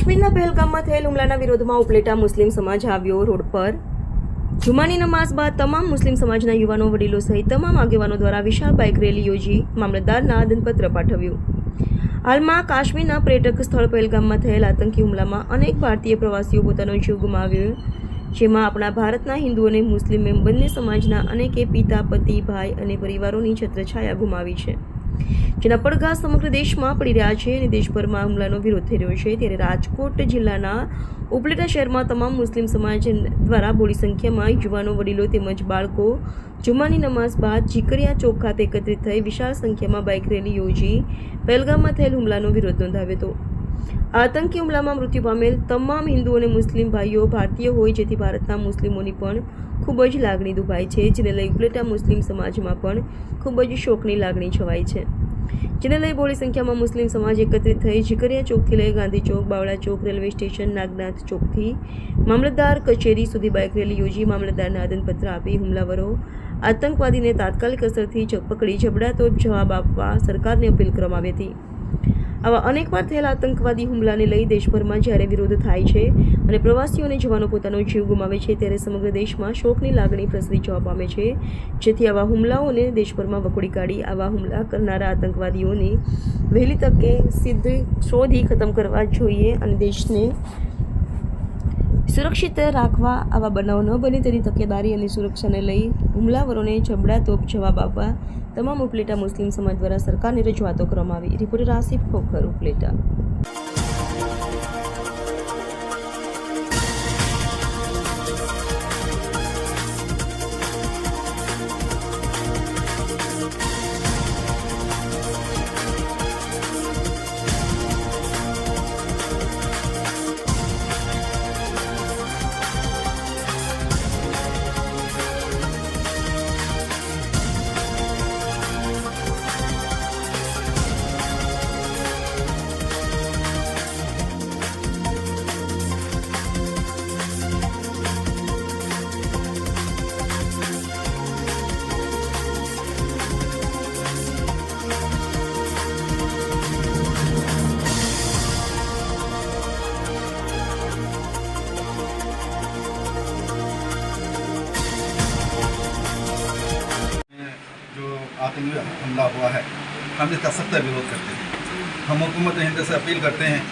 કાશ્મીરના પહેલગામમાં થયેલ હુમલાના વિરોધમાં ઉપલેટા મુસ્લિમ સમાજ આવ્યો રોડ પર। જુમાની નમાઝ બાદ તમામ મુસ્લિમ સમાજના યુવાનો, વડીલો સહિત તમામ આગેવાનો દ્વારા વિશાળ બાઇક રેલી યોજી મામલતદારના આદનપત્ર પાઠવ્યું। હાલમાં કાશ્મીરના પર્યટક સ્થળ પહેલગામમાં થયેલ આતંકી હુમલામાં અનેક ભારતીય પ્રવાસીઓ પોતાનો જીવ ગુમાવ્યો, જેમાં આપણા ભારતના હિન્દુ અને મુસ્લિમ એમ બંને સમાજના અનેકે પિતા, પતિ, ભાઈ અને પરિવારોની છત્રછાયા ગુમાવી છે, જેના પડઘા સમગ્ર દેશમાં પડી રહ્યા છે અને દેશભરમાં હુમલાનો વિરોધ થઈ રહ્યો છે। ત્યારે રાજકોટ જિલ્લાના ઉપલેટા શહેરમાં તમામ મુસ્લિમ સમાજ દ્વારા બોડી સંખ્યામાં યુવાનો, વડીલો તેમજ બાળકો જુમાની નમાઝ બાદ ઝીકરિયા ચોક ખાતે એકત્રિત થઈ વિશાળ સંખ્યામાં બાઇક રેલી યોજી પહેલગામમાં થયેલ હુમલાનો વિરોધ નોંધાવ્યો હતો। આતંકી હુમલામાં મૃત્યુ પામેલ તમામ હિન્દુ અને મુસ્લિમ ભાઈઓ ભારતીય હોય, જેથી ભારતના મુસ્લિમોની પણ ખૂબ જ લાગણી દુભાઈ છે, જેને લઈ ઉપલેટા મુસ્લિમ સમાજમાં પણ ખૂબ જ શોકની લાગણી છવાઈ છે, જેને લઈ બહોળી સંખ્યામાં મુસ્લિમ સમાજ એકત્રિત થઈ ઝીકરિયા ચોકથી લઈ ગાંધી ચોક, બાવળા ચોક, રેલવે સ્ટેશન, નાગનાથ ચોકથી મામલતદાર કચેરી સુધી બાઇક રેલી યોજી મામલતદારને આદનપત્ર આપી હુમલાવરો આતંકવાદીને તાત્કાલિક અસરથી પકડી જબડાતોડ જવાબ આપવા સરકારને અપીલ કરવામાં આવી હતી। આવા અનેકવાર થયેલા આતંકવાદી હુમલાને લઈ દેશભરમાં જ્યારે વિરોધ થાય છે અને પ્રવાસીઓ અને જવાનો પોતાનો જીવ ગુમાવે છે, ત્યારે સમગ્ર દેશમાં શોકની લાગણી પ્રસરી જવા પામે છે, જેથી આવા હુમલાઓને દેશભરમાં વખોડી કાઢી આવા હુમલા કરનારા આતંકવાદીઓને વહેલી તકે શોધી ખતમ કરવા જોઈએ અને દેશને સુરક્ષિત રાખવા આવા બનાવ ન બને તેની તકેદારી અને સુરક્ષાને લઈ હુમલાવરોને જબડાતોબ જવાબ આપવા તમામ ઉપલેટા મુસ્લિમ સમાજ દ્વારા સરકારને રજૂઆતો કરવામાં આવી। રિપોર્ટર આસિફ ખોખર, ઉપલેટા। आतंकी हमला हुआ है, हम इसका सख्त विरोध करते हैं। हम हुकूमत हिंद से अपील करते हैं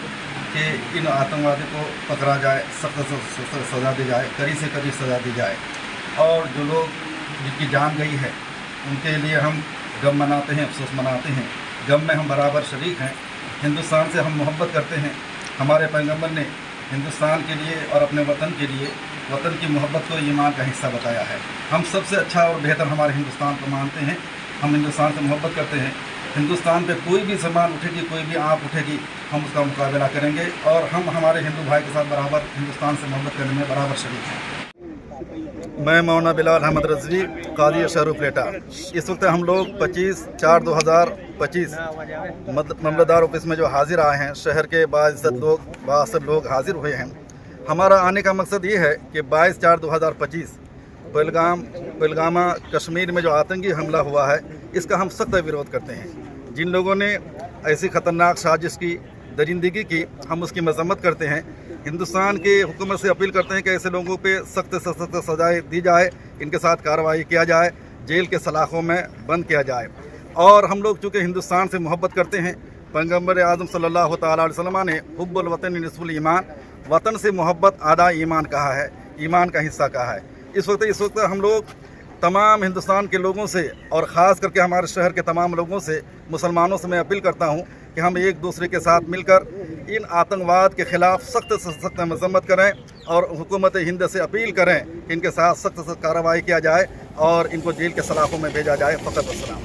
कि इन आतंकवादी को पकड़ा जाए, सख्त से सख्त सज़ा दी जाए, कड़ी से कड़ी सज़ा दी जाए, और जो लोग जिनकी जान गई है उनके लिए हम गम मनाते हैं, अफसोस मनाते हैं। गम में हम बराबर शरीक हैं। हिंदुस्तान से हम मोहब्बत करते हैं। हमारे पैगम्बर ने हिंदुस्तान के लिए और अपने वतन के लिए वतन की मोहब्बत को ईमान का हिस्सा बताया है। हम सबसे अच्छा और बेहतर हमारे हिंदुस्तान को मानते हैं। हम हिंदुस्तान से मोहब्बत करते हैं। हिंदुस्तान पे कोई भी सामान उठेगी, कोई भी आँख उठेगी, हम उसका मुकाबला करेंगे, और हम हमारे हिंदू भाई के साथ बराबर हिंदुस्तान से मोहब्बत करने में बराबर शरीक हैं। मैं मौलाना बिलाल अहमद रज़वी, कादी शहर उपलेटा। इस वक्त हम लोग 25/4/2025 मामलतदार ऑफिस में जो हाजिर आए हैं, शहर के बाइज़्ज़त लोग हाजिर हुए हैं। हमारा आने का मकसद ये है कि 22/4/2025 पहलगामा कश्मीर में जो आतंकी हमला हुआ है, इसका हम सख्त विरोध करते हैं। जिन लोगों ने ऐसी ख़तरनाक साजिश की, दरिंदगी की, हम उसकी मजम्मत करते हैं। हिंदुस्तान की हुकूमत से अपील करते हैं कि ऐसे लोगों पे सख्त से सख्त सजाएँ दी जाए, इनके साथ कार्रवाई किया जाए, जेल के सलाखों में बंद किया जाए। और हम लोग चूँकि हिंदुस्तान से मोहब्बत करते हैं, पैगम्बर आज़म सल्लल्लाहु तआला अलैहि वसल्लम ने हुब्बुल वतन निस्फुल ईमान, वतन से मोहब्बत आधा ईमान कहा है, ईमान का हिस्सा कहा है। इस वक्त हम लोग तमाम हिंदुस्तान के लोगों से, और ख़ास करके हमारे शहर के तमाम लोगों से, मुसलमानों से मैं अपील करता हूं कि हम एक दूसरे के साथ मिलकर इन आतंकवाद के ख़िलाफ़ सख्त से सख्त मजम्मत करें, और हुकूमत हिंद से अपील करें कि इनके साथ सख्त से कार्रवाई किया जाए और इनको जेल के सलाखों में भेजा जाए। फ़कत अस्सलाम।